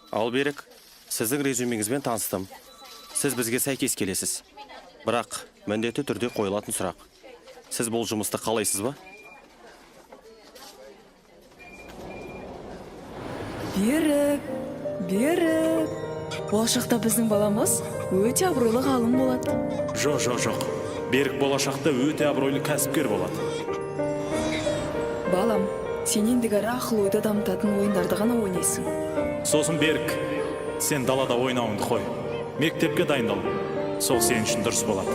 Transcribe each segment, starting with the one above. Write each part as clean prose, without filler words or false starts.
Ал Берік, сіздің резюмеңізбен таныстым. Сіз бізге сәйкес келесіз. Бірақ міндетті түрде қойылатын сұрақ. Сіз бұл жұмысты қалайсыз ба? Берік. Болашақта біздің баламыз өте абыройлы ғалым болады. Жоқ. Берік болашақта өте абыройлы кәсіпкер болады. Балам, сен ендігәрі ақыл ойды дамытатын ойындарды ғана ойнайсың. Сосын Берік, сен далада ойнауыңды қой. Мектепке дайындал. Сол сен үшін дұрыс болады.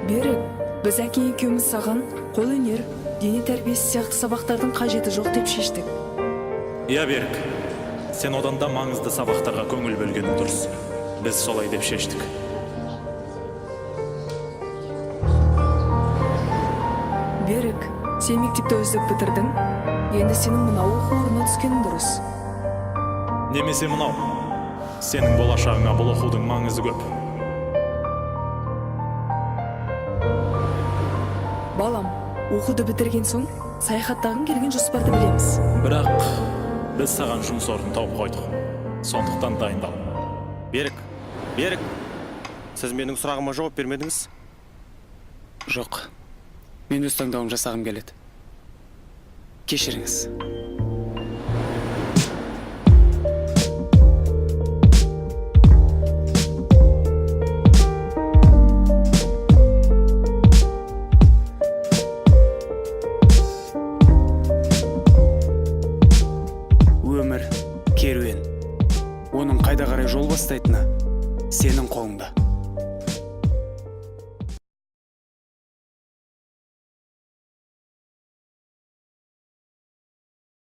Берік, біз әке екеуміз саған қолөнер, дене тәрбиесі сияқты сабақтардың қажеті жоқ деп шештік. Иә Берік, сен одан да маңызды сабақтарға көңіл бөлгені дұрыс. Біз солай деп шештік. Берік, сен мектепті үздік бітірдің, енді сенің мынау оқу орнына түскенің дұрыс. Немесе мынау, сенің болашағыңа бұл оқудың маңызы көп. Балам, оқуды бітірген соң саяхаттағың келген жоспарды білеміз. Бірақ біз саған жұмыс орнын тауып қойдық. Сондықтан дайындал. Берік, сіз менің сұрағыма жауап бермедіңіз? Жоқ, мен өз таңдауым жасағым келеді. Кешіріңіз. Өмір керуен. Оның қайда қарай жол бастайтыны сенің қолыңда.